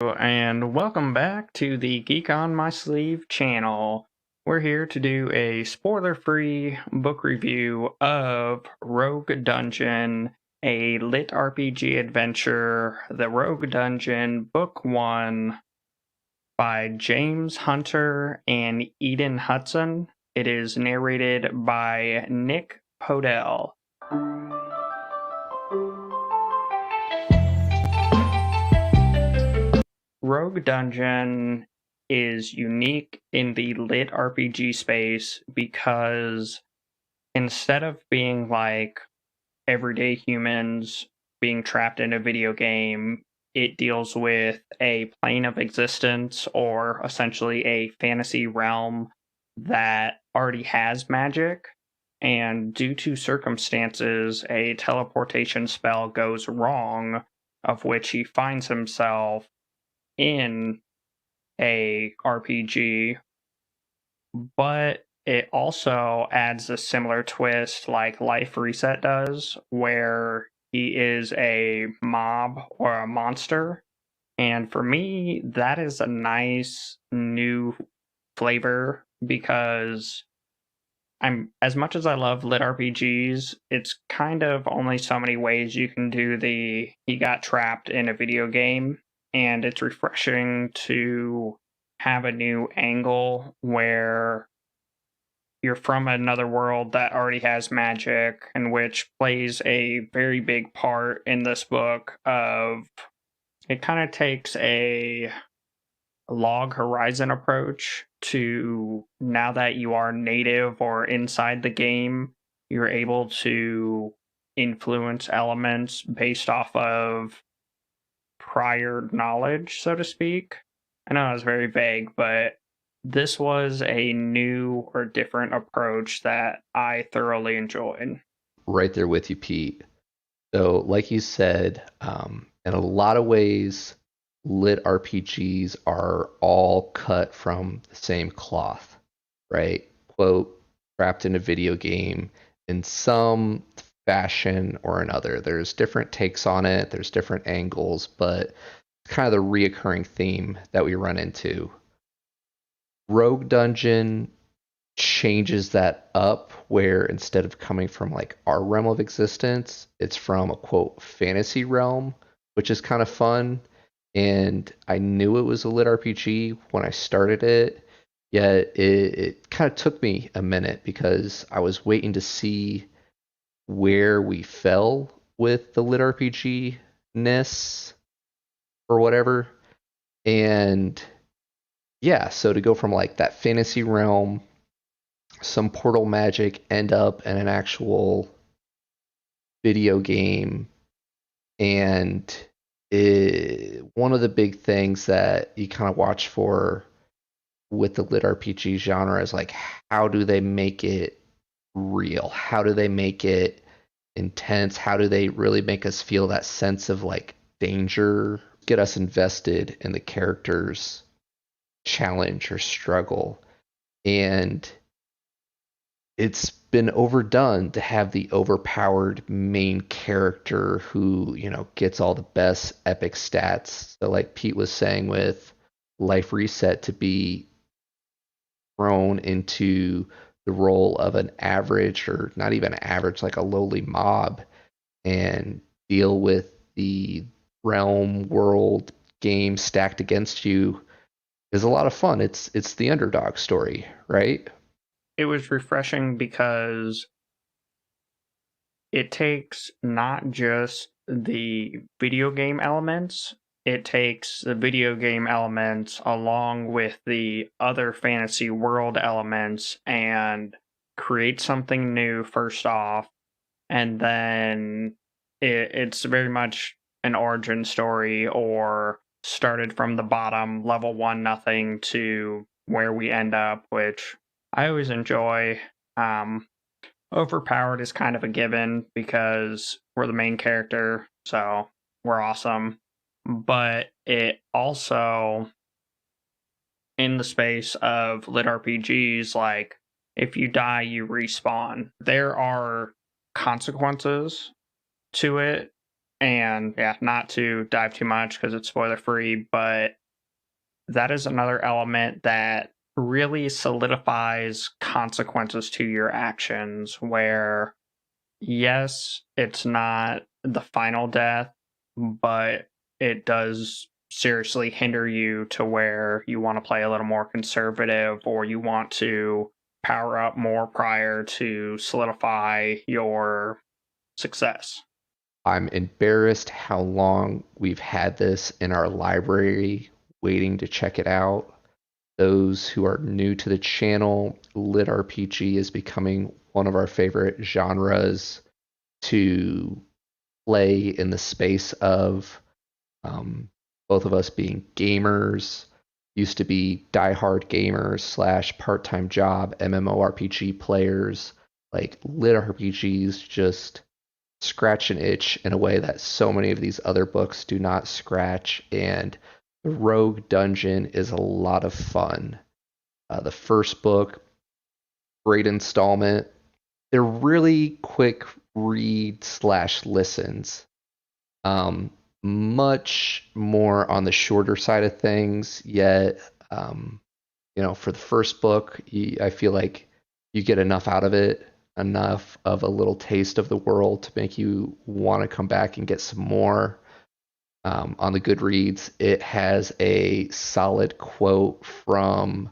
And welcome back to the Geek on My Sleeve channel. We're here to do a spoiler-free book review of Rogue Dungeon, a lit RPG adventure, The Rogue Dungeon, Book 1, by James Hunter and Eden Hudson. It is narrated by Nick Podell. Rogue Dungeon is unique in the lit RPG space because instead of being like everyday humans being trapped in a video game, it deals with a plane of existence or essentially a fantasy realm that already has magic. And due to circumstances, a teleportation spell goes wrong, of which he finds himself in a RPG, but it also adds a similar twist like Life Reset does, where he is a mob or a monster. And for me, that is a nice new flavor because I'm as much as I love lit RPGs, it's kind of only so many ways you can do the he got trapped in a video game, and it's refreshing to have a new angle where you're from another world that already has magic, and which plays a very big part in this book of it kind of takes a log horizon approach to now that you are native or inside the game, you're able to influence elements based off of prior knowledge, so to speak. I know it was very vague, but this was a new or different approach that I thoroughly enjoyed. Right there with you, Pete. So, like you said, in a lot of ways, lit RPGs are all cut from the same cloth, right? Quote, trapped in a video game in some fashion or another. There's different takes on it, there's different angles, but it's kind of the reoccurring theme that we run into. Rogue Dungeon changes that up where instead of coming from like our realm of existence, it's from a quote fantasy realm, which is kind of fun. And I knew it was a lit RPG when I started it, yet it kind of took me a minute because I was waiting to see where we fell with the lit RPG ness or whatever. And yeah, so to go from like that fantasy realm, some portal magic, end up in an actual video game. And one of the big things that you kind of watch for with the lit RPG genre is like, how do they make it real? How do they make it intense? How do they really make us feel that sense of like danger, get us invested in the characters' challenge or struggle? And it's been overdone to have the overpowered main character who, gets all the best epic stats. So like Pete was saying with Life Reset, to be thrown into the role of an average or not even average, like a lowly mob, and deal with the realm world game stacked against you is a lot of fun. It's the underdog story, right? It was refreshing because it takes not just the video game elements, it takes the video game elements along with the other fantasy world elements and create something new first off. And then it's very much an origin story or started from the bottom, level one, nothing to where we end up, which I always enjoy. Um, Overpowered is kind of a given because we're the main character, so we're awesome. But it also, in the space of lit RPGs, like if you die, you respawn. There are consequences to it, And yeah, not to dive too much because it's spoiler free, but that is another element that really solidifies consequences to your actions where yes, it's not the final death, but it does seriously hinder you to where you want to play a little more conservative or you want to power up more prior to solidify your success. I'm embarrassed how long we've had this in our library waiting to check it out. Those who are new to the channel, litRPG is becoming one of our favorite genres to play in the space of. Both of us being gamers, used to be diehard gamers slash part-time job MMORPG players. Like lit RPGs just scratch an itch in a way that so many of these other books do not scratch. And the Rogue Dungeon is a lot of fun. The first book, great installment. They're really quick read slash listens. Um, Much more on the shorter side of things, yet, um, for the first book, I feel like you get enough out of it, enough of a little taste of the world to make you want to come back and get some more. On the Goodreads, it has a solid quote from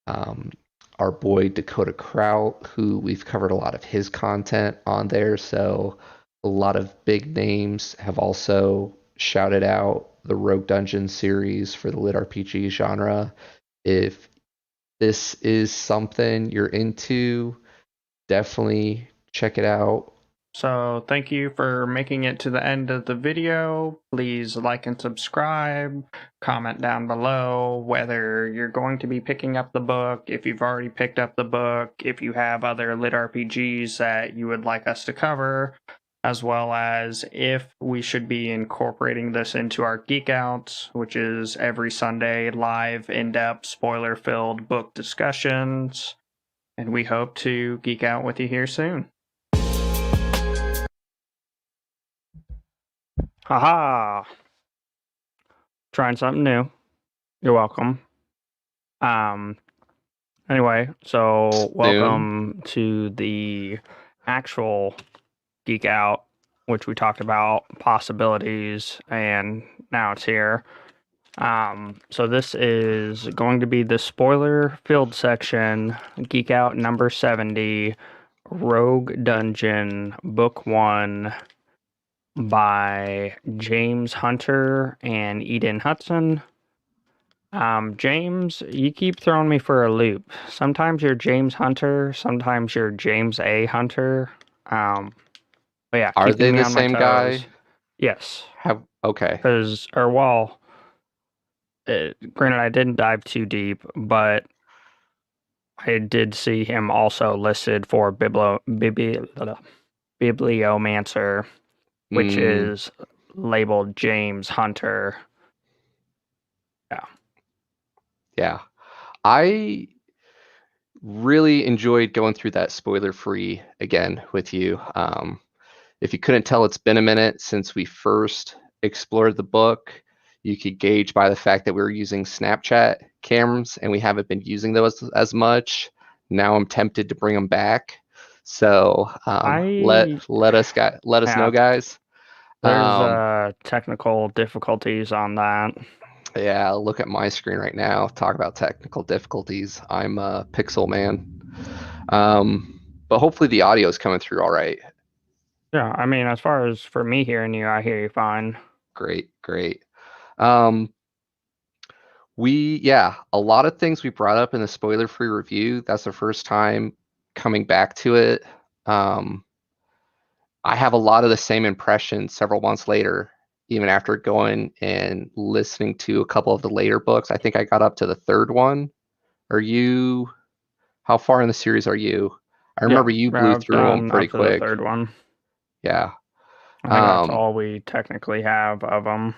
um, our boy Dakota Kraut, who we've covered a lot of his content on there. So a lot of big names have also shouted out the Rogue Dungeon series for the lit RPG genre. If this is something you're into, definitely check it out. So thank you for making it to the end of the video. Please like and subscribe. Comment down below whether you're going to be picking up the book, if you've already picked up the book, if you have other lit RPGs that you would like us to cover, as well as if we should be incorporating this into our Geek Out, which is every Sunday live, in-depth, spoiler-filled book discussions. And we hope to geek out with you here soon. Haha! Trying something new. You're welcome. Um. Anyway, so Soon. welcome to the actual Geek Out, which we talked about possibilities, and now it's here. So this is going to be the spoiler-filled section, Geek Out number 70, Rogue Dungeon, Book 1, by James Hunter and Eden Hudson. James, you keep throwing me for a loop. Sometimes you're James Hunter, sometimes you're James A. Hunter. But yeah, Are keeping they me the on my same toes. guy? Yes, Have okay. because, granted, I didn't dive too deep, but I did see him also listed for Bibliomancer, which Mm, is labeled James Hunter. Yeah. yeah. I really enjoyed going through that spoiler free again with you. If you couldn't tell, it's been a minute since we first explored the book. You could gauge by the fact that we were using Snapchat cameras and we haven't been using those as much. Now I'm tempted to bring them back. So I let us know, yeah, guys. there's Um, technical difficulties on that. yeah, look at my screen right now. Talk about technical difficulties. I'm a pixel man. But hopefully the audio is coming through all right. Yeah, I mean, as far as for me hearing you, I hear you fine. Great, great. Um, yeah, a lot of things we brought up in the spoiler-free review. That's the first time coming back to it. Um, I have a lot of the same impressions several months later, even after going and listening to a couple of the later books. I think I got up to the third one. Are you, how far in the series are you? I Yeah, remember you blew I've through them done pretty up to the quick. third one. Yeah. I think that's Um, all we technically have of them.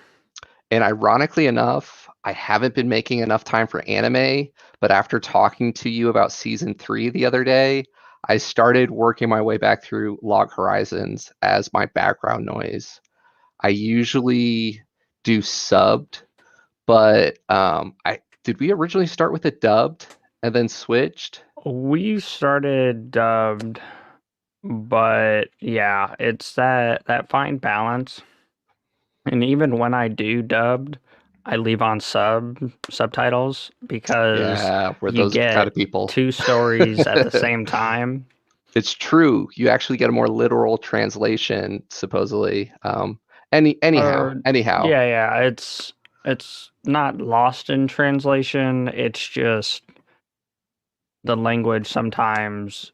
And ironically enough, I haven't been making enough time for anime, but after talking to you about season 3 the other day, I started working my way back through Log Horizons as my background noise. I usually do subbed, but I did we originally start with it dubbed and then switched? We started dubbed, but yeah, it's that fine balance. And even when I do dubbed, I leave on subtitles because Yeah, we're you those kind get of people. two stories at the same time. It's true. You actually get a more literal translation, supposedly. Or Anyhow, yeah, it's not lost in translation. It's just the language sometimes,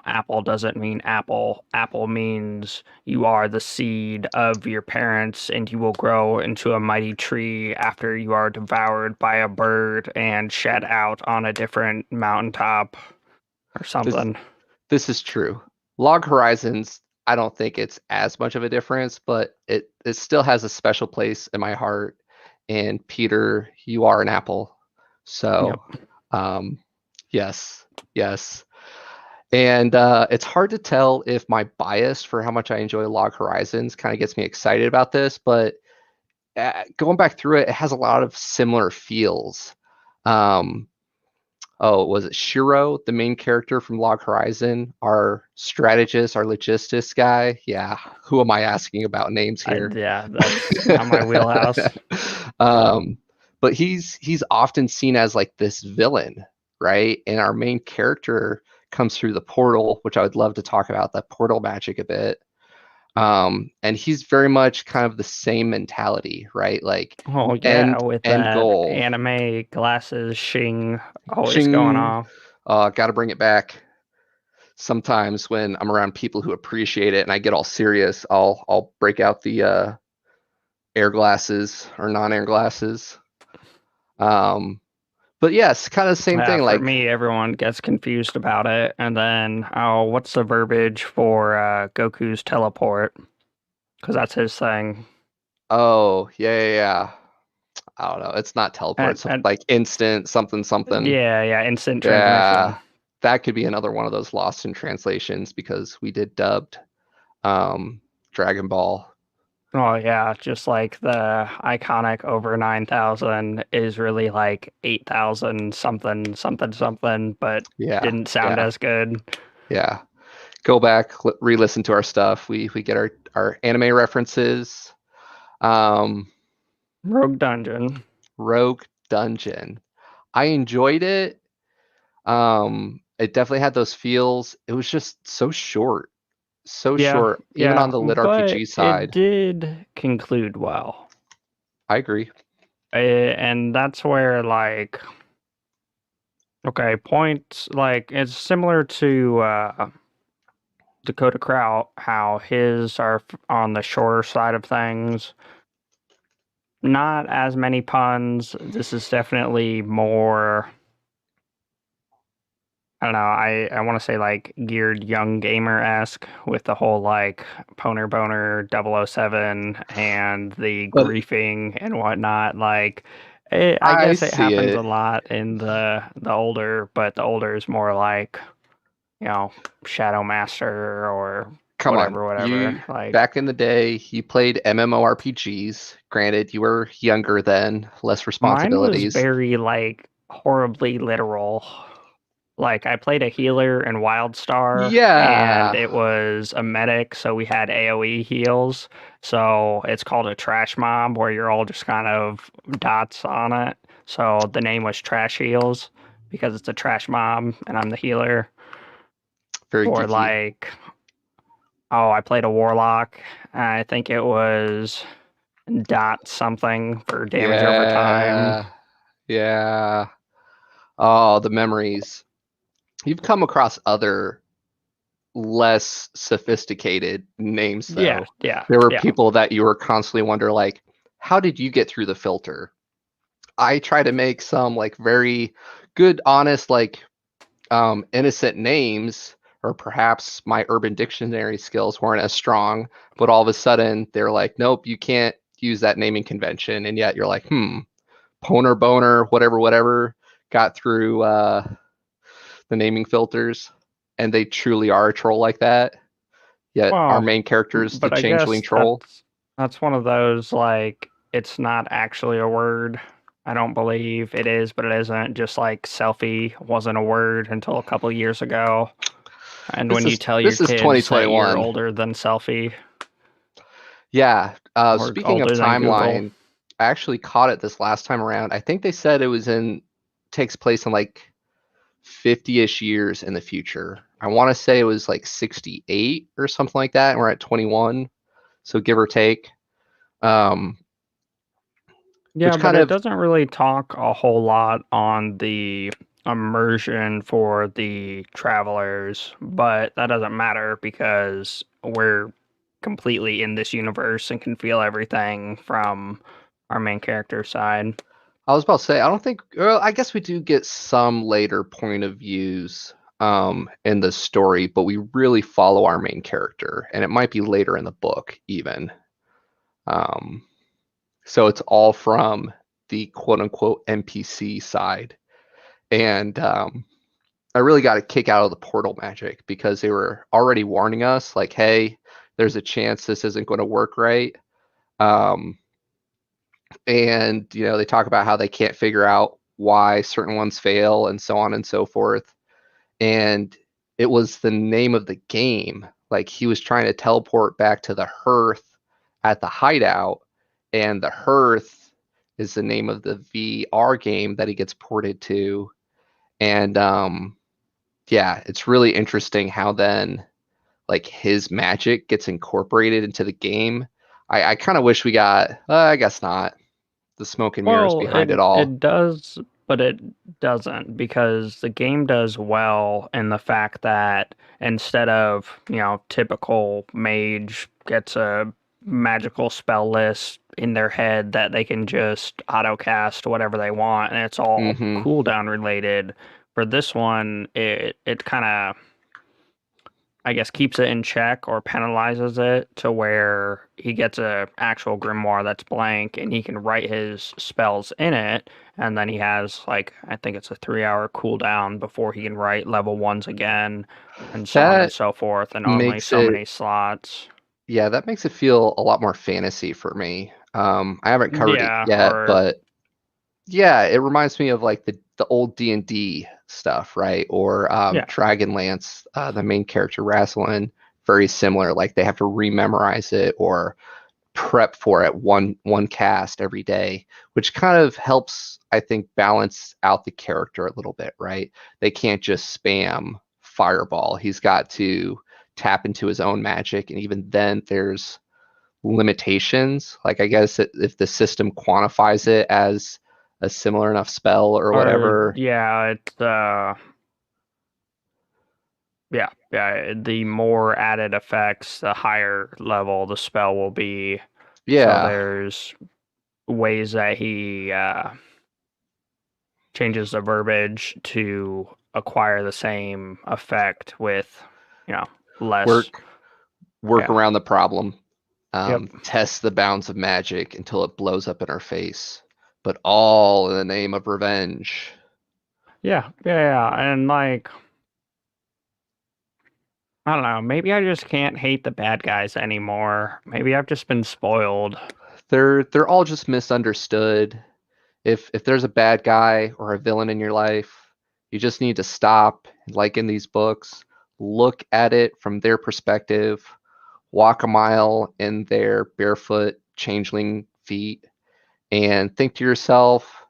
apple doesn't mean apple. Apple means you are the seed of your parents and you will grow into a mighty tree after you are devoured by a bird and shed out on a different mountaintop or this something. this is true. Log Horizons, I don't think it's as much of a difference, but it still has a special place in my heart. And Peter, you are an apple. Yep. So, um, yes, yes. And it's hard to tell if my bias for how much I enjoy Log Horizons kind of gets me excited about this, but going back through it, it has a lot of similar feels. Um, oh, was it Shiro, the main character from Log Horizon, our strategist, our logistics guy? Yeah, who am I asking about names here? Yeah, that's not my wheelhouse. um, but he's often seen as like this villain, right? And our main character comes through the portal, which I would love to talk about that portal magic a bit. And he's very much kind of the same mentality, right? Like Oh yeah, end with end that goal. anime glasses shing always going Ching. off. Got to bring it back. Sometimes when I'm around people who appreciate it and I get all serious, I'll break out the air glasses or non-air glasses. Um, but yes, kind of the same Yeah, thing. for Like, me, everyone gets confused about it. And then, oh, what's the verbiage for Goku's teleport? Because that's his thing. oh yeah. I don't know. It's not teleport. It's And like instant something something. yeah, instant transmission. Yeah, that could be another one of those lost in translations because we did dubbed um, Dragon Ball. Oh yeah, just like the iconic over 9,000 is really like 8,000 something something something, but Yeah, didn't sound yeah, as good. yeah. Go back, re-listen to our stuff. We get our anime references. Um, Rogue Dungeon. Rogue Dungeon. I enjoyed it. It definitely had those feels. It was just so short, so Yeah, short. Even on yeah, the lit but RPG it side, did conclude well. I agree. And that's where like okay, points like it's similar to Dakota Kraut, how his are on the shorter side of things. Not as many puns. This is definitely more, I don't know, I want to say like geared young gamer-esque with the whole like Poner Boner 007 and the But griefing and whatnot. Like, I I guess it see happens a it. lot in the older, but the older is more like, you know, Shadow Master or Come on, whatever. you Like, back in the day, you played MMORPGs. Granted, you were younger then, less mine was responsibilities. very like horribly literal. Like I played a healer in WildStar and Yeah, it was a medic, so we had AoE heals. So it's called a trash mob where you're all just kind of dots on it. So the name was Trash Heals because it's a trash mob and I'm the healer. very Or geeky. like, oh, I played a warlock. I think it was dot something for damage over time. Yeah, yeah. Oh, the memories. You've come across other less sophisticated names Yeah, though. yeah, There were yeah. people that you were constantly wonder like, how did you get through the filter? I try to make some like very good, honest, like innocent names, or perhaps my urban dictionary skills weren't as strong, but all of a sudden they're like, nope, you can't use that naming convention. And yet you're like, Poner Boner, whatever, got through the naming filters. And they truly are a troll like that. Yet our Well, main character is the but I changeling guess troll. That's one of those, like, it's not actually a word. I don't believe it is, but it isn't. Just like selfie wasn't a word until a couple years ago. And when you tell your This is kids that you're 2021. older than selfie Yeah. or Speaking of older than Google. timeline, I actually caught it this last time around. I think they said it was in takes place in like 50-ish years in the future. I want to say it was like 68 or something like that, and we're at 21, so give or take. Um, Yeah, which but kind it of doesn't really talk a whole lot on the immersion for the travelers, but that doesn't matter because we're completely in this universe and can feel everything from our main character side. I was about to say, I don't think, well, I guess we do get some later point of views in the story, but we really follow our main character, and it might be later in the book even. Um, so it's all from the quote unquote NPC side. And I really got a kick out of the portal magic because they were already warning us, like, hey, there's a chance this isn't going to work right. Um, and they talk about how they can't figure out why certain ones fail and so on and so forth. And it was the name of the game. Like he was trying to teleport back to the hearth at the hideout, and the hearth is the name of the VR game that he gets ported to. And yeah, it's really interesting how then like his magic gets incorporated into the game. I kind of wish we got, I guess not, the smoke and mirrors Well, behind it it all. does, but it doesn't because the game does well in the fact that instead of, typical mage gets a magical spell list in their head that they can just auto cast whatever they want and it's all Hmm. cooldown related. For this one, it kind of, I guess, keeps it in check or penalizes it to where he gets a actual grimoire that's blank and he can write his spells in it, and then he has like I think it's a 3 hour cooldown before he can write level ones again, and so on and That so forth, and only makes so it, many slots. yeah, that makes it feel a lot more fantasy for me. I haven't covered it Yeah, yet, or but yeah, it reminds me of like the old D&D stuff, right? Or yeah, Dragonlance, the main character Rassilin, very similar. Like they have to rememorize it or prep for it one cast every day, which kind of helps, I think, balance out the character a little bit, right? They can't just spam fireball. He's got to tap into his own magic, and even then, there's limitations. Like I guess if the system quantifies it as a similar enough spell or whatever. yeah, it's yeah, yeah, the more added effects, the higher level the spell will be. So Yeah, there's ways that he changes the verbiage to acquire the same effect with, you know, less. work work Yeah. around the problem. Yep. Test the bounds of magic until it blows up in our face, but all in the name of revenge. Yeah. Yeah. Yeah. And like, I don't know. Maybe I just can't hate the bad guys anymore. Maybe I've just been spoiled. They're all just misunderstood. If there's a bad guy or a villain in your life, you just need to stop, like in these books, look at it from their perspective, walk a mile in their barefoot changeling feet, and think to yourself,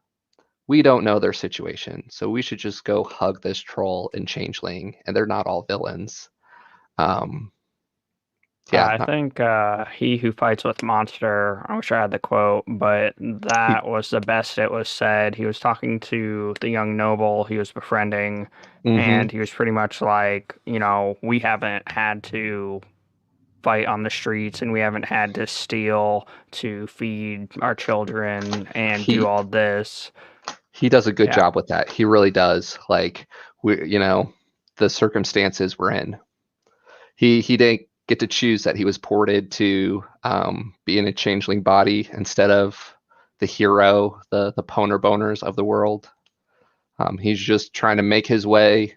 we don't know their situation, so we should just go hug this troll and changeling, and they're not all villains. Um, yeah, I think he who fights with monster. I wish I had the quote, but he, that was the best it was said. He was talking to the young noble he was befriending, mm-hmm. and he was pretty much like, we haven't had to fight on the streets and we haven't had to steal to feed our children and do he all this. he does a good Yeah. job with that. He really does. Like the circumstances we're in. He didn't get to choose that he was ported to be in a changeling body instead of the hero, the poner boners of the world. He's just trying to make his way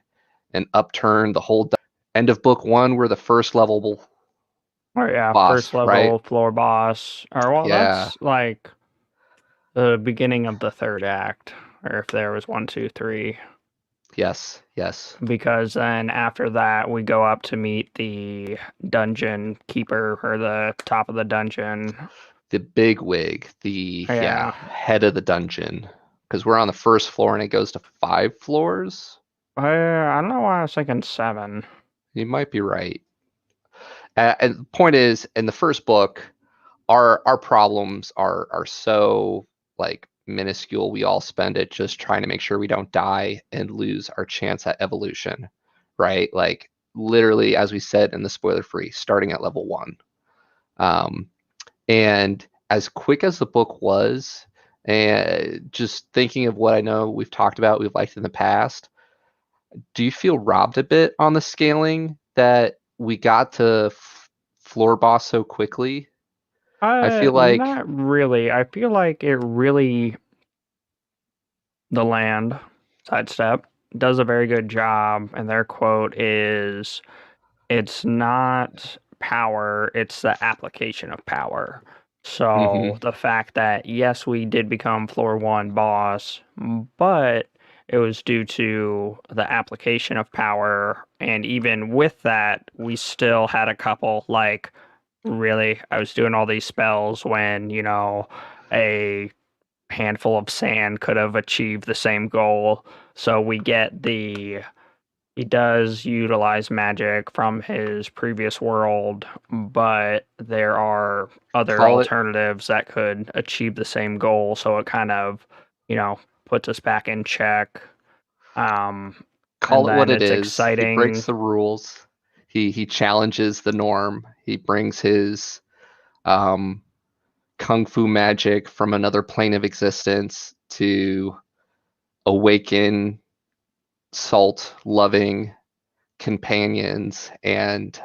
and upturn the whole. End of book one, we're the first level Oh yeah, boss, first right? level floor boss. Or well, Yeah. that's like the beginning of the third act, or if there was one, two, three. Yes. Yes. Because then after that we go up to meet the dungeon keeper or the top of the dungeon. The big wig, the Yeah. head of the dungeon, because we're on the first floor and it goes to 5 floors. I don't know why I was thinking seven. You might be right. And the point is, in the first book, our problems are so like minuscule. We all spend it just trying to make sure we don't die and lose our chance at evolution, right? Like literally, as we said in the spoiler free, starting at level 1. Um, and as quick as the book was, and just thinking of what I know we've talked about, we've liked in the past, do you feel robbed a bit on the scaling that we got to floor boss so quickly? I feel like, Not really. I feel like it really the land sidestep does a very good job, and their quote is it's not power, it's the application of power. So hmm the fact that yes, we did become floor one boss, but it was due to the application of power, and even with that, we still had a couple like really I was doing all these spells when, a handful of sand could have achieved the same goal. So we get he does utilize magic from his previous world, but there are other call it alternatives that could achieve the same goal. So it kind of, puts us back in check. Um, and call it what then it it's is. He breaks exciting. the rules. He challenges the norm. He brings his um, kung fu magic from another plane of existence to awaken salt loving companions and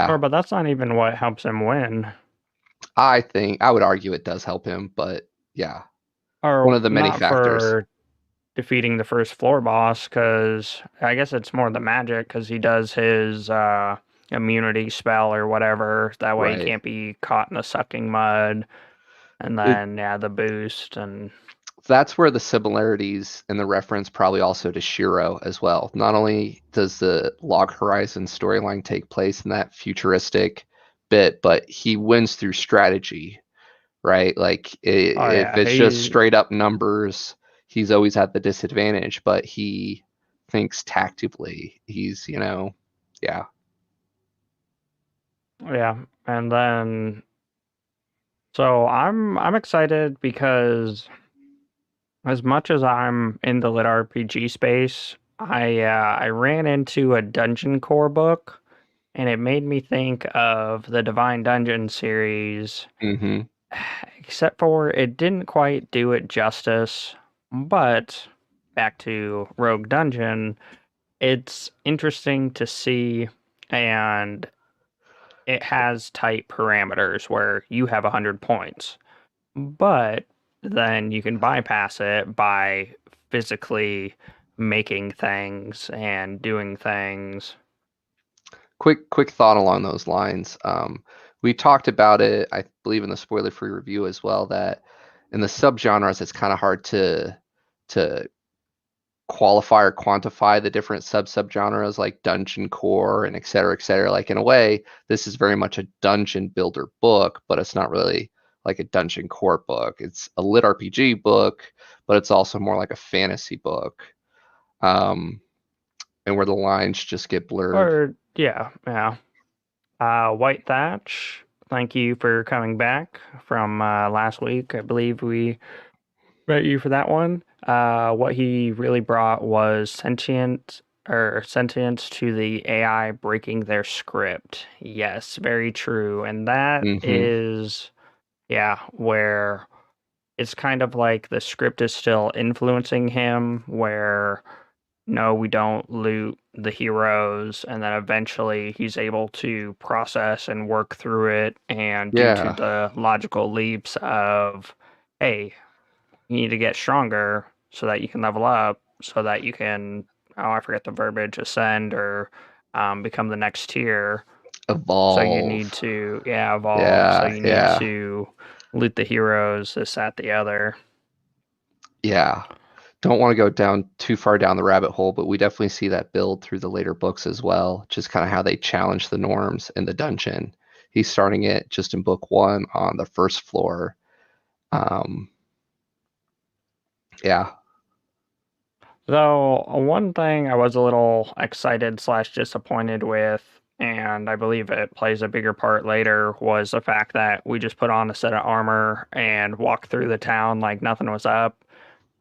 Or, yeah, but that's not even what helps him win. I think I would argue it does help him, but yeah, one Or of the many not factors. for defeating the first floor boss, because I guess it's more the magic, because he does his immunity spell or whatever. That way he Right. can't be caught in the sucking mud. And It then, yeah, the boost. And That's where the similarities and the reference probably also to Shiro as well. Not only does the Log Horizon storyline take place in that futuristic bit, but he wins through strategy, right? Like oh, if yeah, it's just straight up numbers, he's always at the disadvantage, but he thinks tactically. Yeah. yeah. And then, so I'm excited because as much as I'm in the lit RPG space, I ran into a Dungeon Core book, and it made me think of the Divine Dungeon series, hmm except for it didn't quite do it justice. But back to Rogue Dungeon, it's interesting to see, and it has tight parameters where you have 100 points, but then you can bypass it by physically making things and doing things. Quick thought along those lines. We talked about it, I believe, in the spoiler-free review as well, that in the subgenres, it's kind of hard to qualify or quantify the different subgenres like dungeon core and et cetera, et cetera. Like in a way, this is very much a dungeon builder book, but it's not really like a dungeon core book. It's a lit RPG book, but it's also more like a fantasy book. Um, and where the lines just get blurred. Or, yeah, yeah. White Thatch, thank you for coming back from last week. I believe we met you for that one. What he really brought was sentience to the AI breaking their script. Yes, very true. And that hmm is, yeah, where it's kind of like the script is still influencing him, where no, we don't loot the heroes, and then eventually he's able to process and work through it, and due to Yeah. the logical leaps of, hey, you need to get stronger so that you can level up, so that you can, oh, I forget the verbiage, ascend or become the next tier. So you need Evolve. to, yeah, evolve. So Yeah, you need yeah, to loot the heroes, this, that, the other. yeah. Don't want to go down too far down the rabbit hole, but we definitely see that build through the later books as well. Just kind of how they challenge the norms in the dungeon. He's starting it just in book one on the first floor. Um, yeah. Though one thing I was a little excited slash disappointed with, and I believe it plays a bigger part later, was the fact that we just put on a set of armor and walked through the town like nothing was up.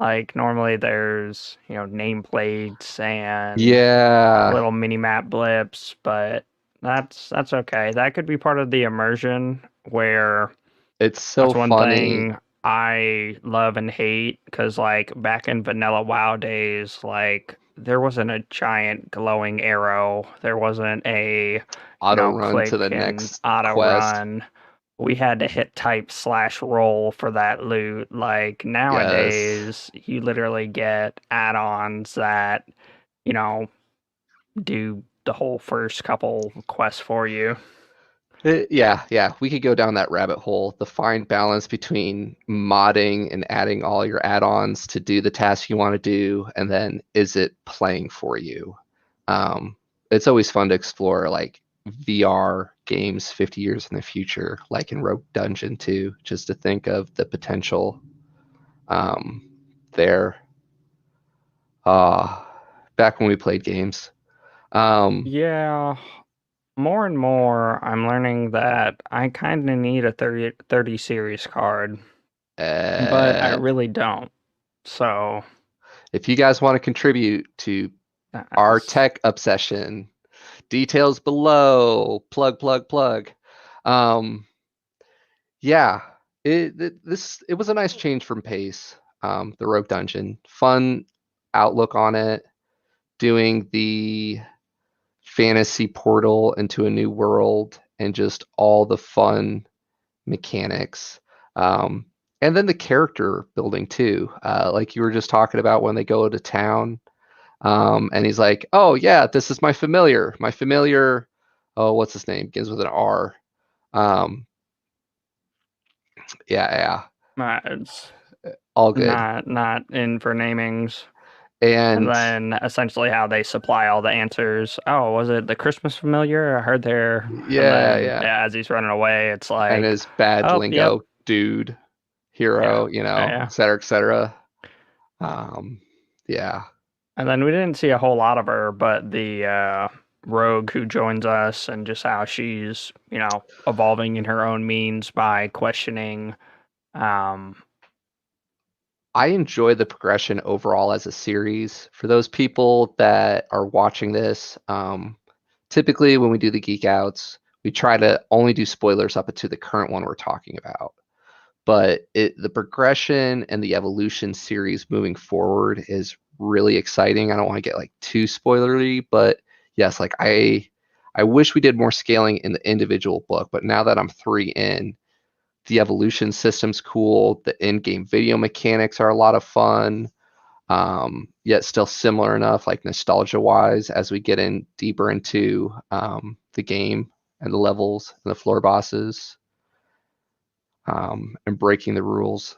Like normally there's, nameplates and Yeah. little mini map blips, but that's okay. That could be part of the immersion where It's so that's one funny. thing I love and hate because, like, back in vanilla WoW days, like, there wasn't a giant glowing arrow. There wasn't a, Auto run to click the and next auto quest. run. We had to hit type slash roll for that loot. Like, Yes. nowadays, you literally get add-ons that, you know, do the whole first couple quests for you. Yeah, yeah, we could go down that rabbit hole. The fine balance between modding and adding all your add-ons to do the task you want to do, and then is it playing for you? Um, it's always fun to explore like VR games 50 years in the future, like in Rogue Dungeon 2, just to think of the potential um, there. Uh, back when we played games. Um, Yeah, more and more, I'm learning that I kind of need a 30 series card, but I uh, really don't. So if you guys want to contribute to our that's tech obsession, details below. Plug, plug, plug. Um, yeah, it was a nice change from pace. The Rogue Dungeon, fun outlook on it. Doing the fantasy portal into a new world and just all the fun mechanics. Um, and then the character building too. Like you were just talking about when they go to town. And he's like, "Oh yeah, this is my familiar. My familiar. Oh, what's his name? Begins with an R. Um, yeah, yeah, it's all good. not in for namings. And And then essentially how they supply all the answers. Oh, was it the Christmas familiar? I heard there. And yeah, then yeah. as he's running away, it's And like, his bad oh, yep, lingo, dude, yeah, hero, yeah. et cetera, et cetera. Um, yeah, And then we didn't see a whole lot of her, but the rogue who joins us and just how she's, evolving in her own means by questioning. Um, I enjoy the progression overall as a series. For those people that are watching this, typically when we do the geek outs, we try to only do spoilers up to the current one we're talking about. But the progression and the evolution series moving forward is really exciting. I don't want to get like too spoilery, but yes, like I wish we did more scaling in the individual book, but now that I'm three in, the evolution system's cool. The in-game video mechanics are a lot of fun, yet still similar enough, like nostalgia-wise, as we get in deeper into the game and the levels and the floor bosses, and breaking the rules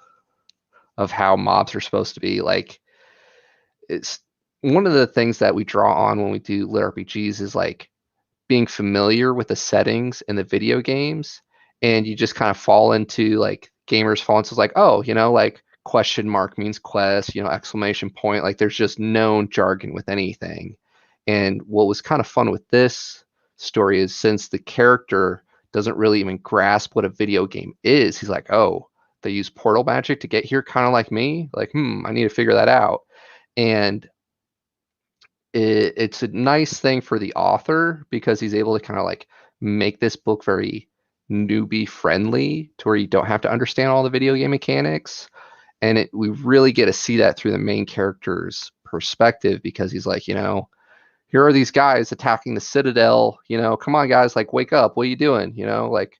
of how mobs are supposed to be. Like it's one of the things that we draw on when we do lit RPGs is like being familiar with the settings in the video games, and you just kind of fall into like gamers fall into like, oh, like question mark means quest, exclamation point, like there's just known jargon with anything. And what was kind of fun with this story is since the character doesn't really even grasp what a video game is, he's like, oh, they use portal magic to get here, kind of like me, like, I need to figure that out. And it's a nice thing for the author because he's able to kind of like make this book very newbie friendly to where you don't have to understand all the video game mechanics. And we really get to see that through the main character's perspective because he's like, here are these guys attacking the Citadel, come on guys, like wake up, what are you doing? Like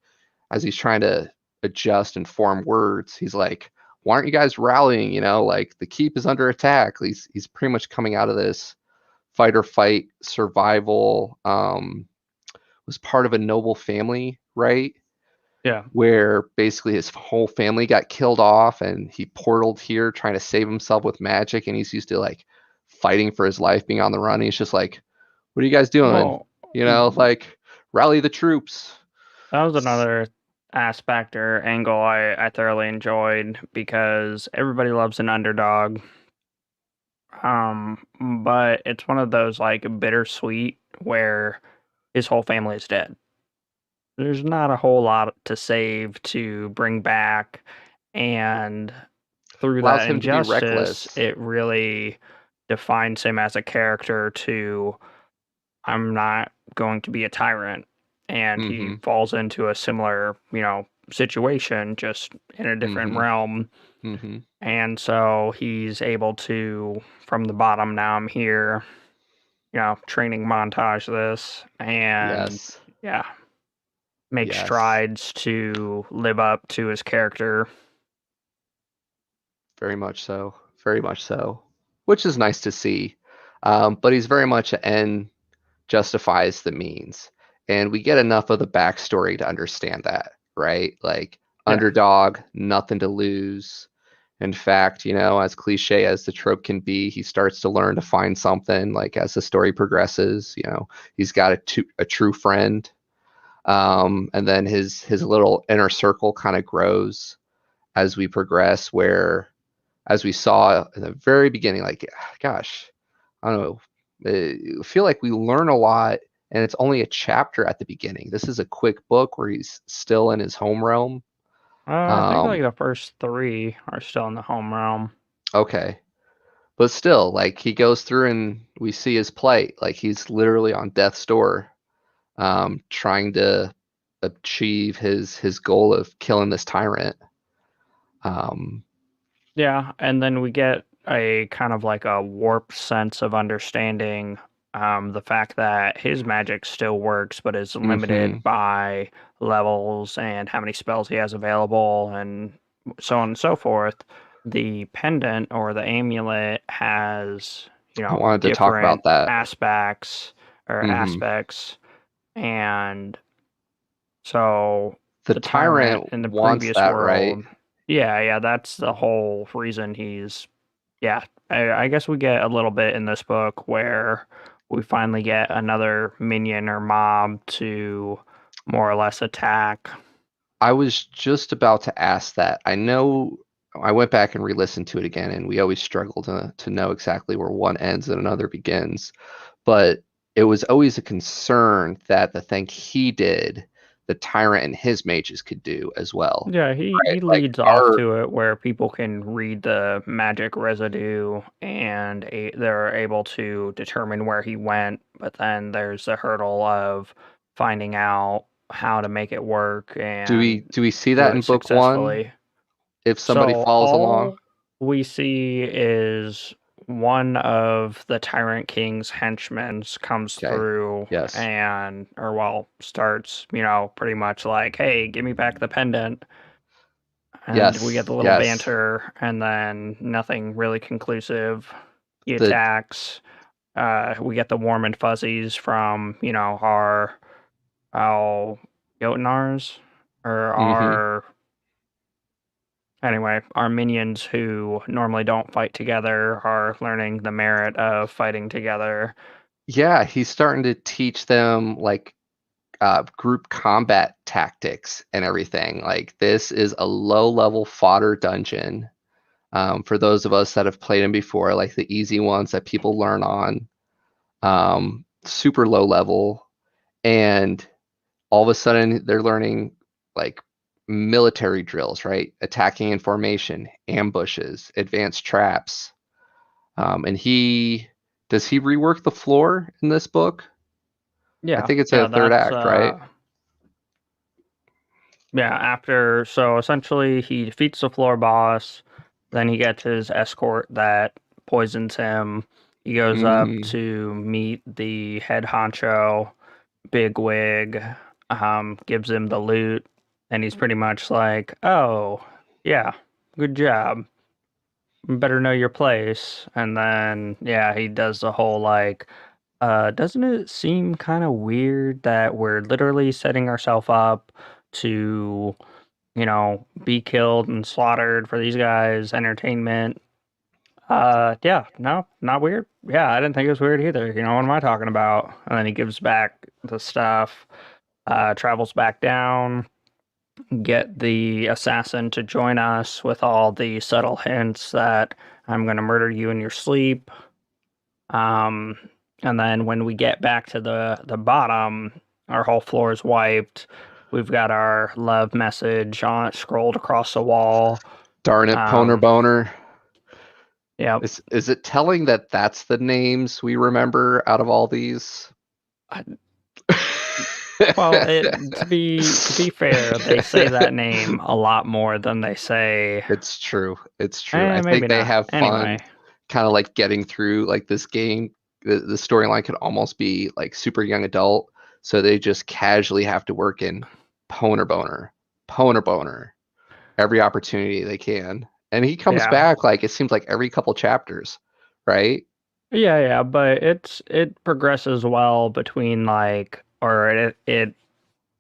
as he's trying to adjust and form words, he's like, why aren't you guys rallying? Like the keep is under attack. He's pretty much coming out of this fight or fight survival was part of a noble family, right? Yeah. Where basically his whole family got killed off and he portaled here trying to save himself with magic, and he's used to like fighting for his life, being on the run. And he's just like, what are you guys doing? Well, You know, like rally the troops. that was another aspect or angle I thoroughly enjoyed because everybody loves an underdog. But it's one of those like bittersweet where his whole family is dead. There's not a whole lot to save to bring back, and through Allows that him to be injustice, reckless. it really defines him as a character to I'm not going to be a tyrant. And he Mm-hmm. falls into a similar, situation, just in a different Mm-hmm. realm. Mm-hmm. And so he's able to, from the bottom, now I'm here, training montage this and Yes. yeah, make Yes. strides to live up to his character. Very much so. Very much so. Which is nice to see. But he's very much an end justifies the means. And we get enough of the backstory to understand that, right? Like Yeah. underdog, nothing to lose. In fact, as cliche as the trope can be, he starts to learn to find something. Like as the story progresses, he's got a true friend. And then his little inner circle kind of grows as we progress. Where, as we saw in the very beginning, like, gosh, I don't know. I feel like we learn a lot, and it's only a chapter at the beginning. This is a quick book where he's still in his home realm. I think Um, like the first three are still in the home realm. okay, but still, like he goes through and we see his plight. Like he's literally on death's door, trying to achieve his goal of killing this tyrant. Um, Yeah, and then we get a kind of like a warped sense of understanding the fact that his magic still works, but is hmm limited by levels and how many spells he has available, and so on and so forth. The pendant or the amulet has, I wanted to talk about different that. aspects or hmm aspects, and so The the tyrant tyrant in the wants previous that, right? world, yeah, that's the whole reason he's, yeah. I guess we get a little bit in this book where we finally get another minion or mob to more or less attack. I was just about to ask that. I know I went back and re-listened to it again, and we always struggle to know exactly where one ends and another begins. But it was always a concern that the thing he did, the tyrant and his mages could do as well. Yeah, he Right? Like leads off our to it where people can read the magic residue and they're able to determine where he went, but then there's the hurdle of finding out how to make it work do and we see do that it in book one? successfully. If somebody So follows along? all we see is one of the Tyrant King's henchmen comes Okay. through Yes. and, or well, starts, pretty much like, hey, give me back the pendant. And we get Yes. the little Yes. banter, and then nothing really conclusive. He The attacks. We get the warm and fuzzies from, our Jotunars, or hmm our minions who normally don't fight together are learning the merit of fighting together. Yeah, he's starting to teach them like group combat tactics and everything. Like this is a low level fodder dungeon. For those of us that have played them before, like the easy ones that people learn on, super low level, and all of a sudden they're learning like military drills, right? Attacking in formation, ambushes, advanced traps. And he does he rework the floor in this book? I Yeah, think it's a yeah, third that's act, right? yeah, after so essentially he defeats the floor boss, then he gets his escort that poisons him. He goes up Mm, to meet the head honcho, bigwig, gives him the loot, and he's pretty much like, "Oh, yeah, good job. Better know your place." And then yeah, he does the whole like Doesn't it seem kind of weird that we're literally setting ourselves up to, be killed and slaughtered for these guys' entertainment? Yeah, no, not weird. Yeah, I didn't think it was weird either. What am I talking about? And then he gives back the stuff, travels back down, get the assassin to join us with all the subtle hints that I'm going to murder you in your sleep. Um, and then when we get back to the bottom, our whole floor is wiped. We've got our love message on it scrolled across the wall. Darn it, Poner Um, Boner. yep. Is it telling that that's the names we remember out of all these? Well, to be fair, they say that name a lot more than they say. It's true. It's true. I Maybe think they not. have fun Anyway, kind of like getting through like this game. The storyline could almost be like super young adult, so they just casually have to work in Poner Boner, Poner Boner every opportunity they can. And he comes yeah, back like it seems like every couple chapters, right? yeah, but it progresses well between or it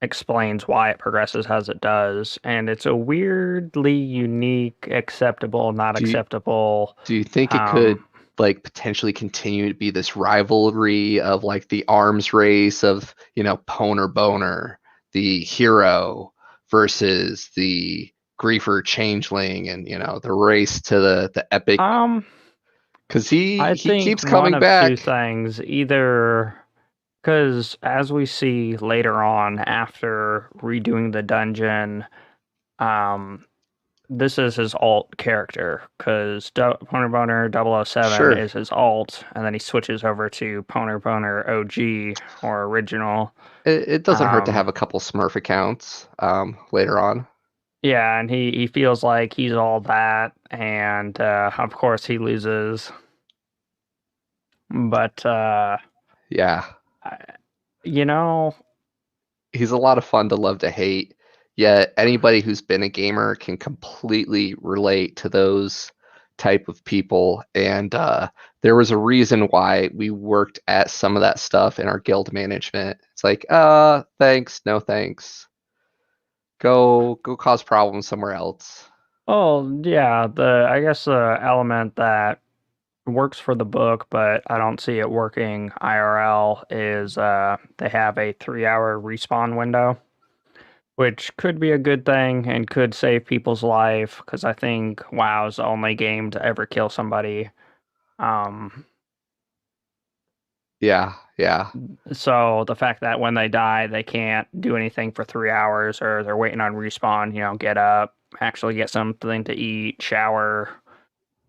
explains why it progresses as it does, and it's a weirdly unique, acceptable, not Do you, acceptable. do you think it Um, could like potentially continue to be this rivalry of like the arms race of, Poner Boner, the hero versus the griefer changeling and, the race to the epic um, because he I he think keeps one coming of two back. things, either. Because as we see later on, after redoing the dungeon, um, this is his alt character. Because Poner Boner 007 Sure. is his alt, and then he switches over to Poner Boner OG or original. It doesn't hurt to have Um, a couple Smurf accounts later on. yeah, and he feels like he's all that, and of course he loses. But Yeah. I- you know, He's a lot of fun to love to hate. Yet anybody who's been a gamer can completely relate to those type of people. And there was a reason why we worked at some of that stuff in our guild management. It's like, thanks, no thanks. Go cause problems somewhere else. oh yeah, the I guess the element that works for the book, but I don't see it working IRL, is they have a 3 hour respawn window, which could be a good thing and could save people's life because I think WoW's the only game to ever kill somebody. Um, Yeah, yeah. so the fact that when they die, they can't do anything for 3 hours or they're waiting on respawn, get up, actually get something to eat, shower,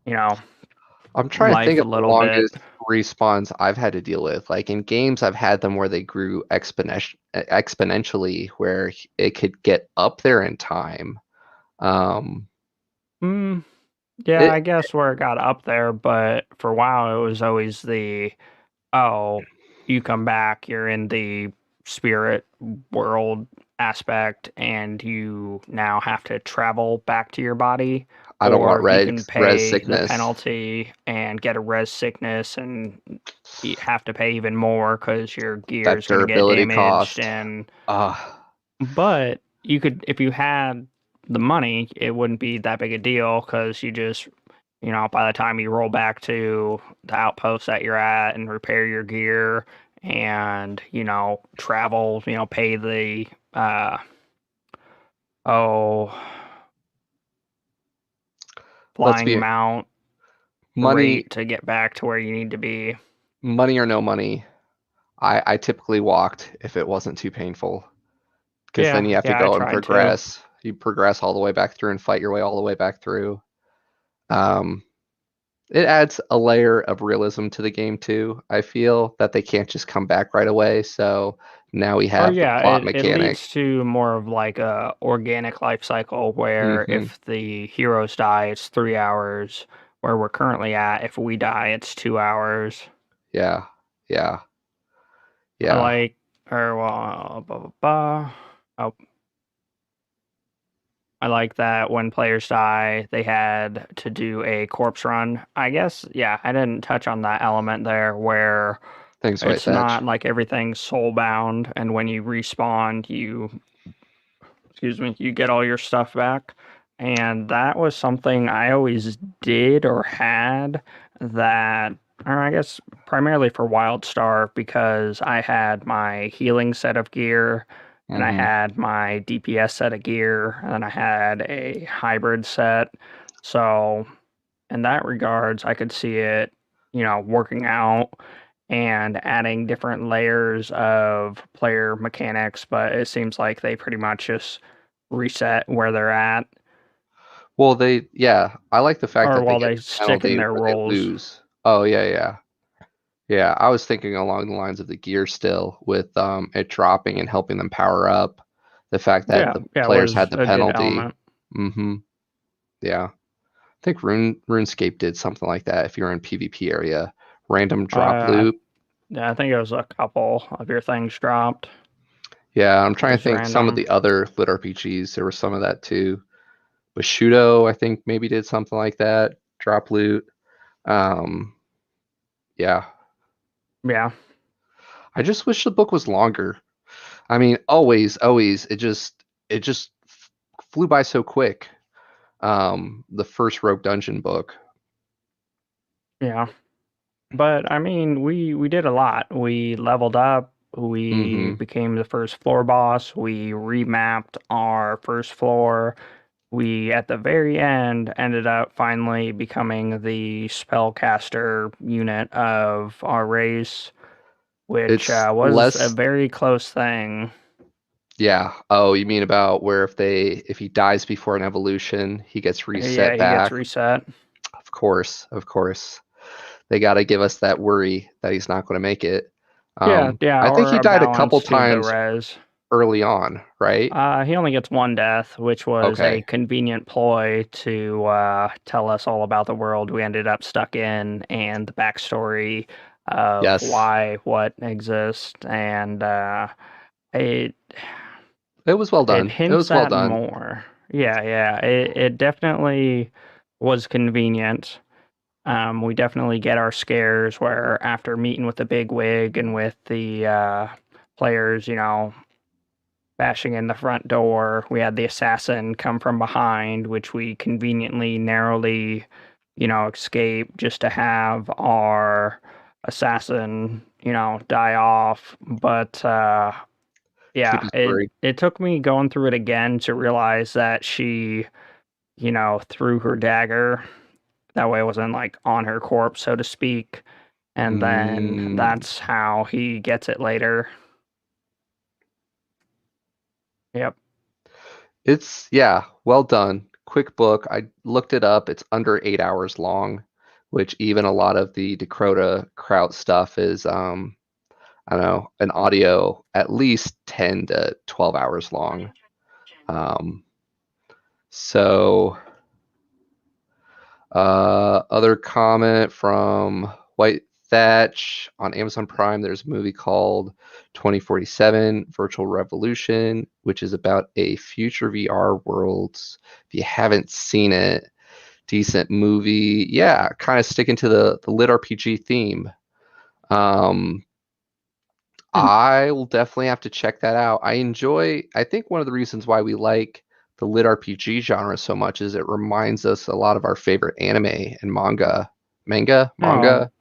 you know, I'm trying to think life a of the little bit. longest respawns I've had to deal with. Like in games, I've had them where they grew exponentially, where it could get up there in time. Um, Mm, yeah, I it guess where it got up there, but for a while it was always oh, you come back, you're in the spirit world aspect, and you now have to travel back to your body, I don't want or you res can res pay the sickness. penalty and get a res sickness, and you have to pay even more because your gear That is going to get durability damaged. cost. And Uh, but you could, if you had the money, it wouldn't be that big a deal because you just, by the time you roll back to the outpost that you're at and repair your gear and, travel, pay the, oh, let's flying be mount money, rate to get back to where you need to be. money or no money. I typically walked if it wasn't too painful, because then Yeah, you have to yeah, I go and tried to. progress. You progress all the way back through and fight your way all the way back through. Um, it adds a layer of realism to the game too. I feel that they can't just come back right away. So now we Or have the yeah, plot it mechanic. leads to more of like a organic life cycle where Hmm. if the heroes die, it's 3 hours. Where we're currently at, if we die, it's 2 hours. Yeah, yeah, I yeah. like, or well, blah blah blah. Oh, I like that when players die, they had to do a corpse run. I guess, yeah, I didn't touch on that element there where Thanks, White It's Thatch. not like everything's soul-bound, and when you respawn, you get all your stuff back. And that was something I always did or had that, or I guess primarily for WildStar because I had my healing set of gear and I Mm-hmm. had my DPS set of gear and I had a hybrid set. So in that regards, I could see it, working out and adding different layers of player mechanics, but it seems like they pretty much just reset where they're at, Well, yeah, I like the fact or that they while get they the stick in penalty their where they roles. lose. Oh, yeah, yeah. Yeah, I was thinking along the lines of the gear still with it dropping and helping them power up. The fact that Yeah, the yeah, it players was had the a good penalty. element. Mm-hmm. Yeah. I think RuneScape did something like that if you're in PvP area. Random drop Uh, loot. yeah, I think it was a couple of your things dropped, Yeah, I'm trying to just think some of random. the other lit RPGs. There was some of that too. Bushido, I think maybe did something like that. Drop loot. Um, yeah. Yeah, I just wish the book was longer. I mean, always, it just flew by so quick. The first Rogue Dungeon book. yeah. But I mean, we did a lot. We leveled up. We Mm-hmm. became the first floor boss. We remapped our first floor. We, at the very end, ended up finally becoming the spellcaster unit of our race, which It's was a less, very close thing. yeah. Oh, you mean about where if he dies before an evolution, he gets Yeah, reset he gets back? reset. Of course, of course. They got to give us that worry that he's not going to make it. Yeah, yeah, I think or he a died a couple balance to the times res. early on, right? He only gets one death, which was a Okay. convenient ploy to tell us all about the world we ended up stuck in and the backstory of Yes. why what exists, and it It was well it done. It hints was well at done. more. Yeah, yeah, it definitely was convenient. We definitely get our scares where after meeting with the big wig and with the players, bashing in the front door. We had the assassin come from behind, which we conveniently narrowly, escape just to have our assassin, die off. But Keep yeah, us it worried. it took me going through it again to realize that she, threw her dagger. That way it wasn't like on her corpse, so to speak. And then Mm. that's how he gets it later. Yep. It's yeah, well done. Quick book. I looked it up. It's under 8 hours long, which even a lot of the Dakota Kraut stuff is I don't know, an audio at least 10 to 12 hours long. Um, so other comment from White Thatch on Amazon Prime. There's a movie called 2047 Virtual Revolution, which is about a future VR world. If you haven't seen it, decent movie. Yeah, kind of sticking to the lit RPG theme. Um, And I will definitely have to check that out. I think one of the reasons why we like the lit RPG genre so much is it reminds us a lot of our favorite anime and manga. oh, Manga,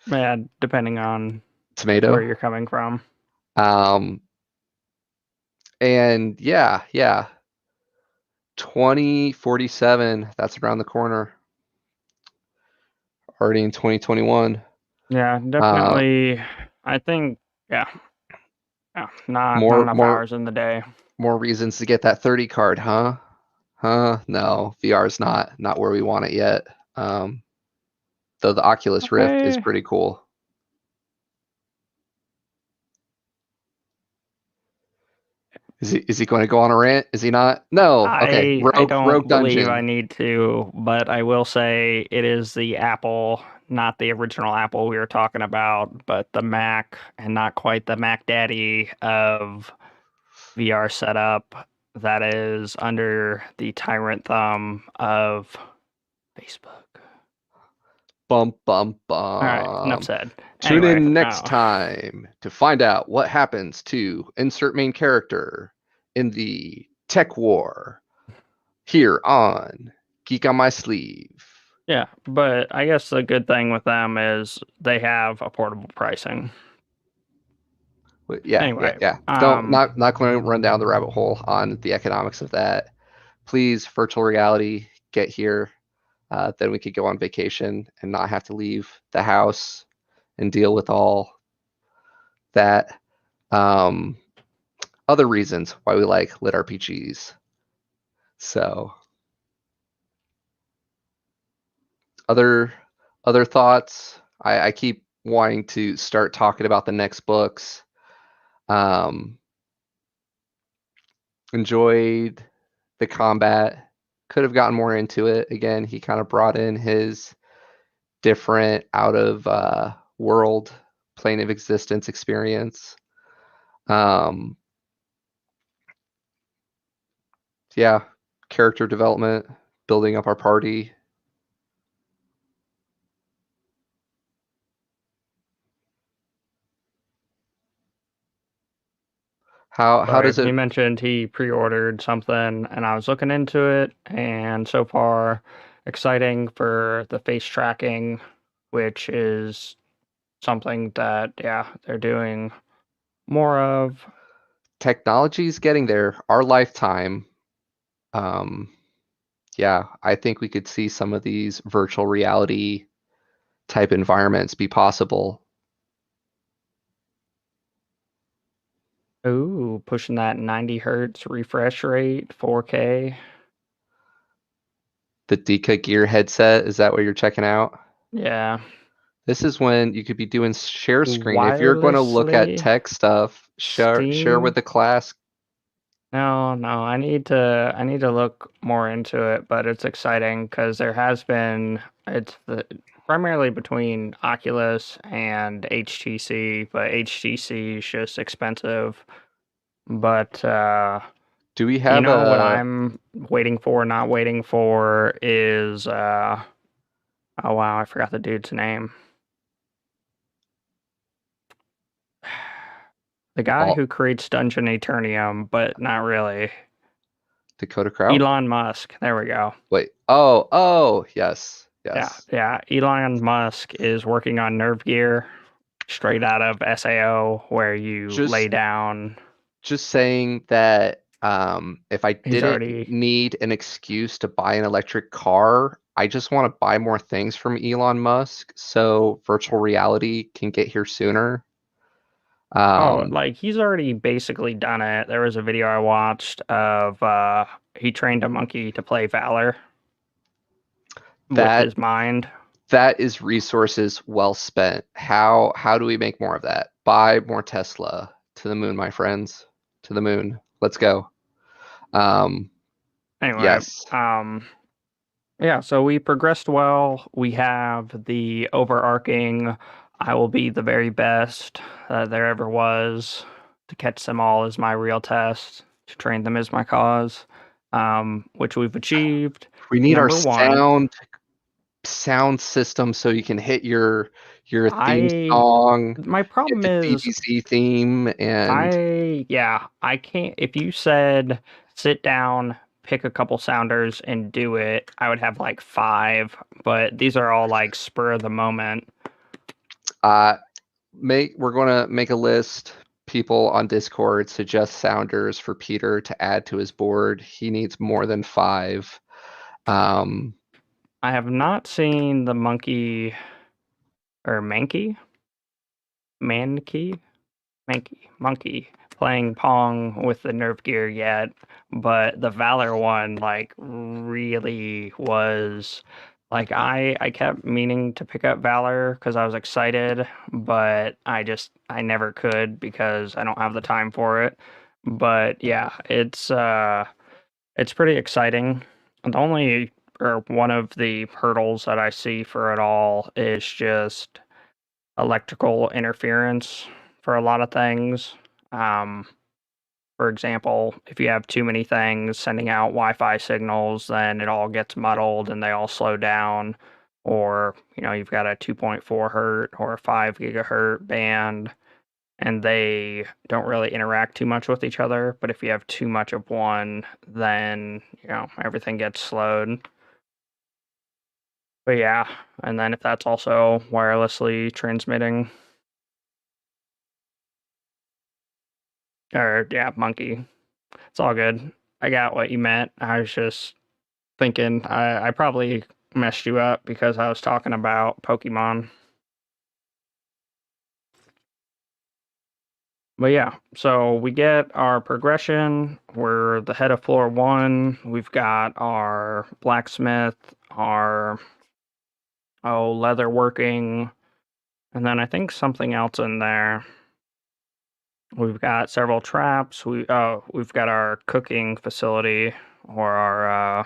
yeah, depending on where tomato. you're coming from. Um, and yeah, 2047, that's around the corner, already in 2021. Yeah, Uh, definitely. I think, yeah, yeah, not more enough more hours in the day. more reasons to get that 30 card, huh? Huh? No, VR is not where we want it yet. Um, though the Oculus Rift is I pretty cool. Is he going to go on a rant? Is he not? No. Okay. I Rogue don't believe I Dungeon. need to, but I will say it is the Apple, not the original Apple we were talking about, but the Mac, and not quite the Mac Daddy of VR setup that is under the tyrant thumb of Facebook. Bum, bum, All right, enough bum. said. Tune Anyway, in next oh, time to find out what happens to insert main character in the tech war here on Geek on My Sleeve. yeah, but I guess the good thing with them is they have affordable pricing. Yeah, yeah, Anyway, yeah. Don't not going to run down the rabbit hole on the economics of that. Please, virtual reality, get here. Then we could go on vacation and not have to leave the house and deal with all that. Um, Other reasons why we like lit RPGs. So, other other thoughts. I keep wanting to start talking about the next books. Um, Enjoyed the combat. Could have gotten more into it. Again, he kind of brought in his different out of world plane of existence experience. Um, yeah, character development, building up our party. How sorry, does he it mentioned he pre-ordered something, and I was looking into it, and so far, exciting for the face tracking, which is something that, yeah, they're doing more of. technology's getting there? Our lifetime. Um, yeah, I think we could see some of these virtual reality type environments be possible. Ooh, pushing that 90 hertz refresh rate, 4K. The Dika Gear headset, is that what you're checking out? Yeah, This is when you could be doing share screen. If you're going to look at wirelessly. tech stuff, share with Steam? the class. No, no, I need to look more into it, but it's exciting because there has been primarily between Oculus and HTC, but HTC is just expensive. But Do we you have know what a I'm waiting for, not waiting for is oh wow, I forgot the dude's name. The guy all who creates Dungeon Eternium, but not really. Dakota Crowd? Elon Musk. There we go. Wait. Oh, yes. Yeah, Yes. yeah. Elon Musk is working on Nerve Gear straight out of SAO, where you lay Just down. just saying that if I He's didn't already. need an excuse to buy an electric car, I just want to buy more things from Elon Musk so virtual reality can get here sooner. Oh, Um, like he's already basically done it. There was a video I watched of he trained a monkey to play Valor with that his mind. that is resources well spent. How do we make more of that? Buy more Tesla to the moon, my friends. To the moon. Let's go. Um, Anyway, yes. yeah, so we progressed well. We have the overarching I will be the very best there ever was. To catch them all is my real test. To train them is my cause, which we've achieved. We need our Number one, sound system so you can hit your theme I song, my get problem the is DBZ theme, and I can't. If you said sit down, pick a couple sounders and do it, I would have like five, but these are all like spur of the moment. uh, we're gonna make a list. People on Discord suggest sounders for Peter to add to his board. He needs more than five. Um, I have not seen the monkey or mankey, monkey playing Pong with the Nerf gear yet, but the Valor one like really was like I kept meaning to pick up Valor because I was excited, but I never could because I don't have the time for it. But yeah, it's pretty exciting. The only or one of the hurdles that I see for it all is just electrical interference for a lot of things. Um, for example, if you have too many things sending out Wi-Fi signals, then it all gets muddled and they all slow down. or you've got a 2.4 hertz or a 5 gigahertz band, and they don't really interact too much with each other. But if you have too much of one, then everything gets slowed. But yeah, and then if that's also wirelessly transmitting, or yeah, monkey, it's all good. I got what you meant. I was just thinking I probably messed you up because I was talking about Pokemon. But yeah, so we get our progression. We're the head of floor 1. We've got our blacksmith, our leather working, and then I think something else in there. We've got several traps. We've got our cooking facility, or our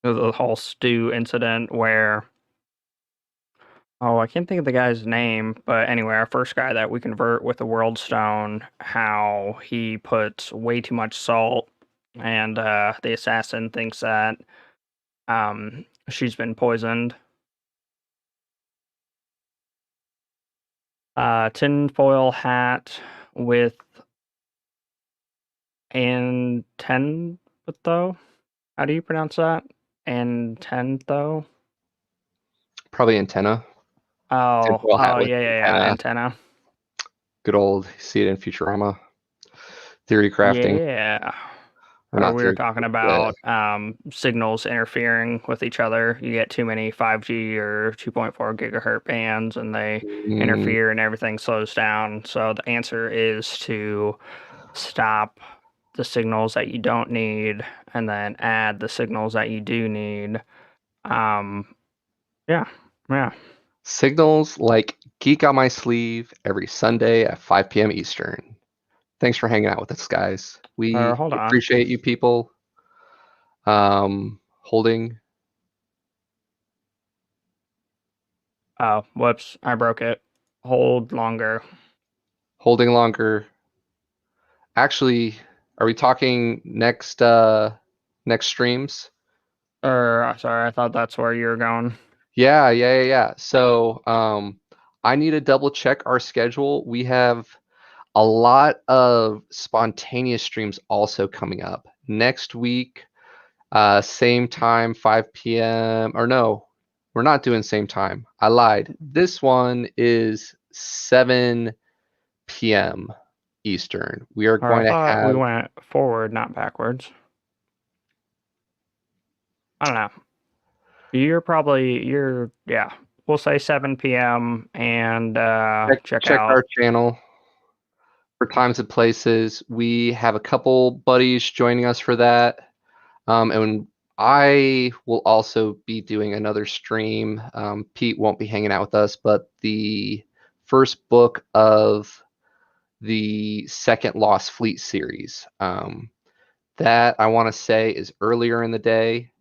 the whole stew incident where I can't think of the guy's name, but anyway, our first guy that we convert with the world stone, how he puts way too much salt, and the assassin thinks that she's been poisoned. Tinfoil hat with antentho. How do you pronounce that? Antentho? Probably antenna. Oh, Tinfoil hat with yeah, antenna. antenna. Good old, see it in Futurama. Theory crafting. Yeah. Or Or not we were theory. talking about signals interfering with each other. You get too many 5G or 2.4 gigahertz bands, and they Mm, interfere, and everything slows down. So the answer is to stop the signals that you don't need, and then add the signals that you do need. Um, yeah, yeah. signals like Geek on my sleeve every Sunday at 5 p.m. Eastern. Thanks for hanging out with us, guys. We Hold on. appreciate you people holding. Oh, whoops! I broke it. Hold longer. Holding longer. Actually, are we talking next streams? Or sorry, I thought that's where you were going. Yeah. So I need to double check our schedule. We have a lot of spontaneous streams also coming up. Next week, same time, 5 p.m. Or no, we're not doing same time. I lied. This one is 7 p.m. Eastern. We are Or I going to thought we have went forward, not backwards. I don't know. Yeah. We'll say 7 p.m. and check check out. our channel for times and places. We have a couple buddies joining us for that. And I will also be doing another stream. Pete won't be hanging out with us, but the first book of the second Lost Fleet series. That I want to say is earlier in the day.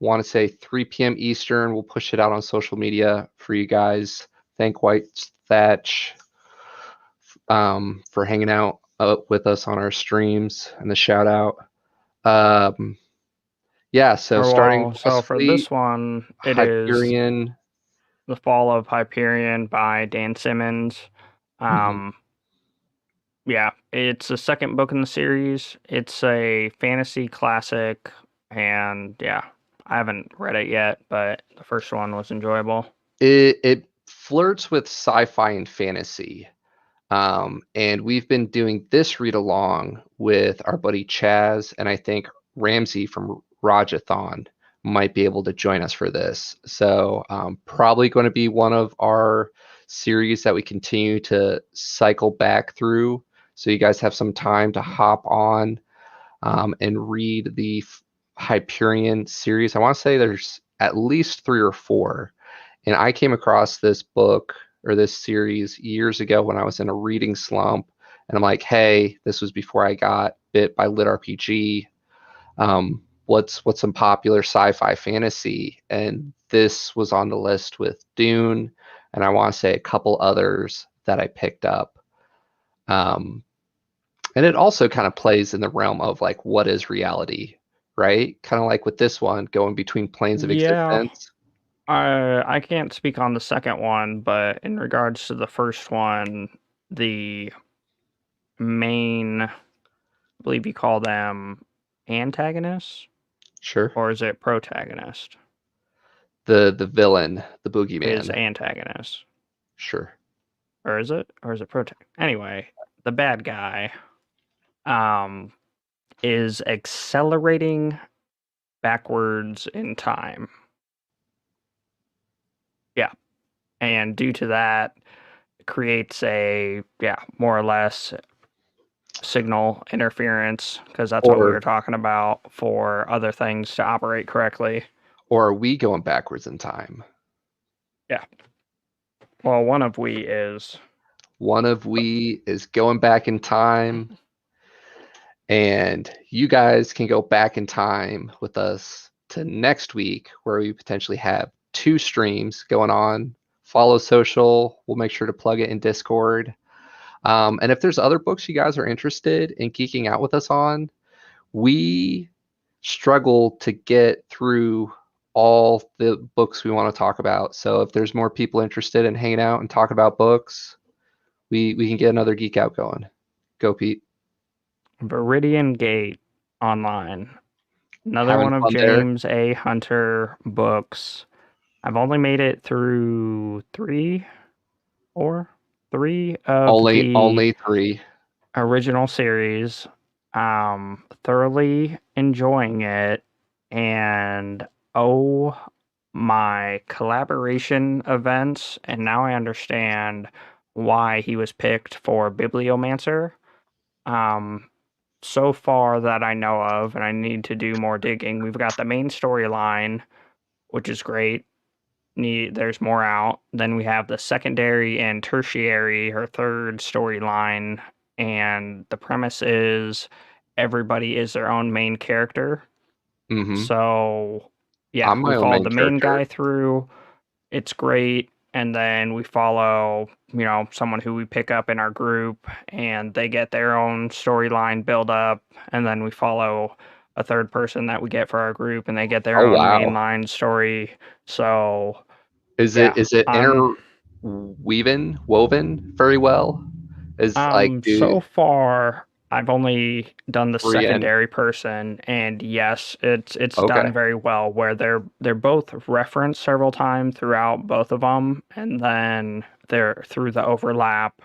Want to say 3 p.m. Eastern. We'll push it out on social media for you guys. Thank White Thatch for hanging out with us on our streams and the shout out. Yeah, so Or starting well, so Lost for Fleet, this one, it is Hyperion. The Fall of Hyperion by Dan Simmons. Mhm. Um, yeah, it's the second book in the series. It's a fantasy classic, and yeah, I haven't read it yet, but the first one was enjoyable. It flirts with sci-fi and fantasy. And we've been doing this read along with our buddy Chaz, and I think Ramsey from Rajathon might be able to join us for this. So probably going to be one of our series that we continue to cycle back through. So you guys have some time to hop on and read the Hyperion series. I want to say there's at least 3 or 4. And I came across this book or this series years ago when I was in a reading slump. And I'm like, hey, this was before I got bit by litRPG. What's some popular sci-fi fantasy? And this was on the list with Dune, and I want to say a couple others that I picked up. And it also kind of plays in the realm of like what is reality, right? Kind of like with this one, going between planes of Yeah, existence. I can't speak on the second one, but in regards to the first one, the main, I believe you call them antagonists, Sure. or is it protagonist? The villain, the Is boogeyman. antagonist, Sure. or is it, protagonist? Anyway, the bad guy, um, is accelerating backwards in time. Yeah, and due to that, creates a more or less signal interference because that's what we were Or talking about for other things to operate correctly. or are we going backwards in time? Yeah. Well, one of we is. One of we is going back in time, and you guys can go back in time with us to next week where we potentially have two streams going on. Follow social. We'll make sure to plug it in Discord. And if there's other books you guys are interested in geeking out with us on, we struggle to get through all the books we want to talk about. So if there's more people interested in hanging out and talk about books, we can get another Geek Out going. Go, Pete. Viridian Gate online. Another Having one of fun there. James A. Hunter books. I've only made it through three of the Only three. original series. Thoroughly enjoying it. And oh my, collaboration events. And now I understand why he was picked for Bibliomancer. Um, so far that I know of, and I need to do more digging. We've got the main storyline, which is great. There's more out. Then we have the secondary and tertiary, her third storyline, and the premise is everybody is their own main character. Mm-hmm. So, yeah, I'm we my own followed main the main character. guy through. It's great. And then we follow, someone who we pick up in our group, and they get their own storyline build up. And then we follow a third person that we get for our group, and they get their Oh own wow. mainline story. So, Is yeah, is it woven very well? Is like do so far I've only done the three and secondary person, and yes, it's okay. done very well where they're both referenced several times throughout both of them, and then they're through the overlap.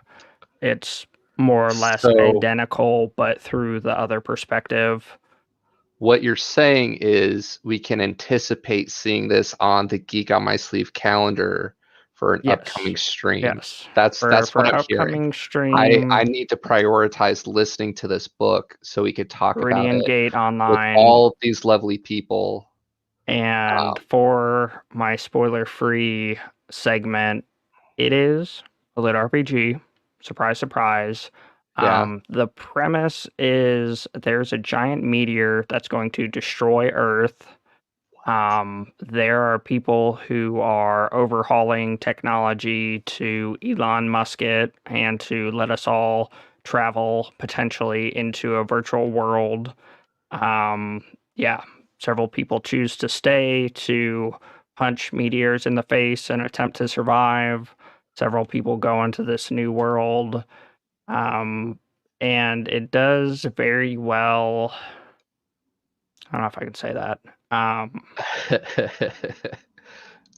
It's more or less So identical, but through the other perspective. what you're saying is we can anticipate seeing this on the Geek on My Sleeve calendar for an Yes, upcoming stream. yes. That's what For I'm hearing. upcoming I stream, need to prioritize listening to this book so we could talk about Viridian it Gate with Online. all these lovely people. And for my spoiler-free segment, it is a lit RPG. Surprise, surprise. Yeah. The premise is there's a giant meteor that's going to destroy Earth. There are people who are overhauling technology to Elon Musk it and to let us all travel potentially into a virtual world. um, yeah, several people choose to stay to punch meteors in the face and attempt to survive. Several people go into this new world. Um, and it does very well. I don't know if I can say that.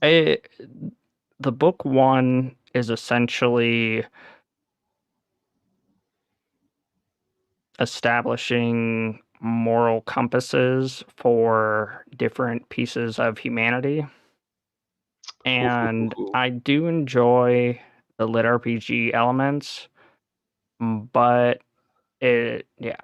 It, the book one is essentially establishing moral compasses for different pieces of humanity. And Ooh. I do enjoy the lit RPG elements, but yeah,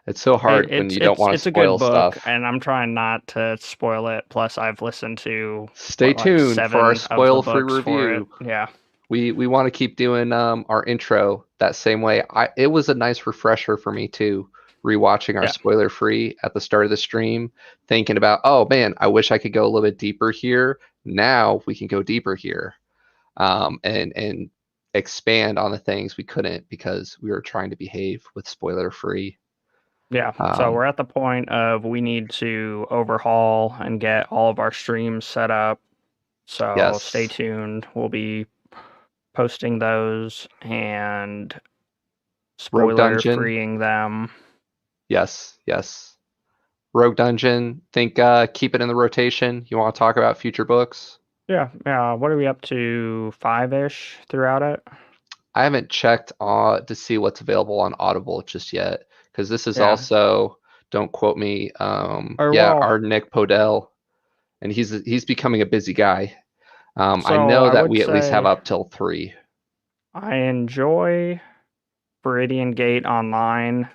It's so hard when it's you don't want to it's a good spoil book, stuff. and I'm trying not to spoil it. Plus, I've listened to Stay like tuned for our 7 of the spoil-free books for it. review. Yeah, We want to keep doing our intro that same way. It was a nice refresher for me too, rewatching our yeah. spoiler-free at the start of the stream, thinking about, oh man, I wish I could go a little bit deeper here. Now we can go deeper here, and expand on the things we couldn't because we were trying to behave with spoiler-free. Yeah, so Um, we're at the point of we need to overhaul and get all of our streams set up. So stay yes. tuned. We'll be posting those and Rogue spoiler Dungeon. freeing them. Yes, yes. Rogue Dungeon. Think keep it in the rotation. You want to talk about future books? Yeah, yeah. What are we up to? 5-ish throughout it? I haven't checked to see what's available on Audible just yet because this is Yeah. also, don't quote me, Or yeah, well, our Nick Podell, and he's becoming a busy guy. I so know I that would we at least have say up till 3. I enjoy Viridian Gate Online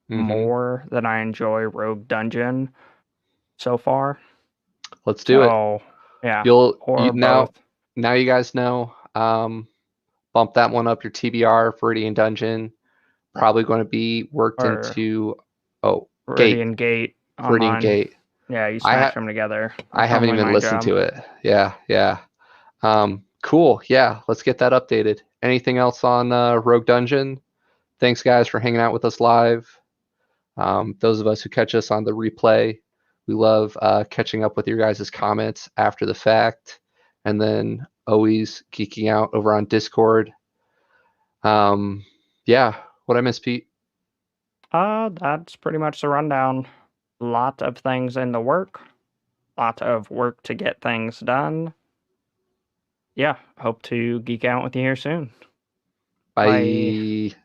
Hmm. more than I enjoy Rogue Dungeon so far. Let's do it. So, yeah, You or now both. now you guys know. Bump that one up your TBR, Viridian Dungeon. Probably going to be worked Or into, oh, Gate, Viridian Gate Viridian Online. Gate. Yeah, you I smash ha them together. I That's haven't normally even my listened job. to it. Yeah, yeah. Cool. Yeah, let's get that updated. Anything else on Rogue Dungeon? Thanks, guys, for hanging out with us live. Those of us who catch us on the replay, we love catching up with your guys' comments after the fact, and then always geeking out over on Discord. Um, yeah, what I miss, Pete? That's pretty much the rundown. Lot of things in the work, lot of work to get things done. Yeah, hope to geek out with you here soon. Bye. Bye.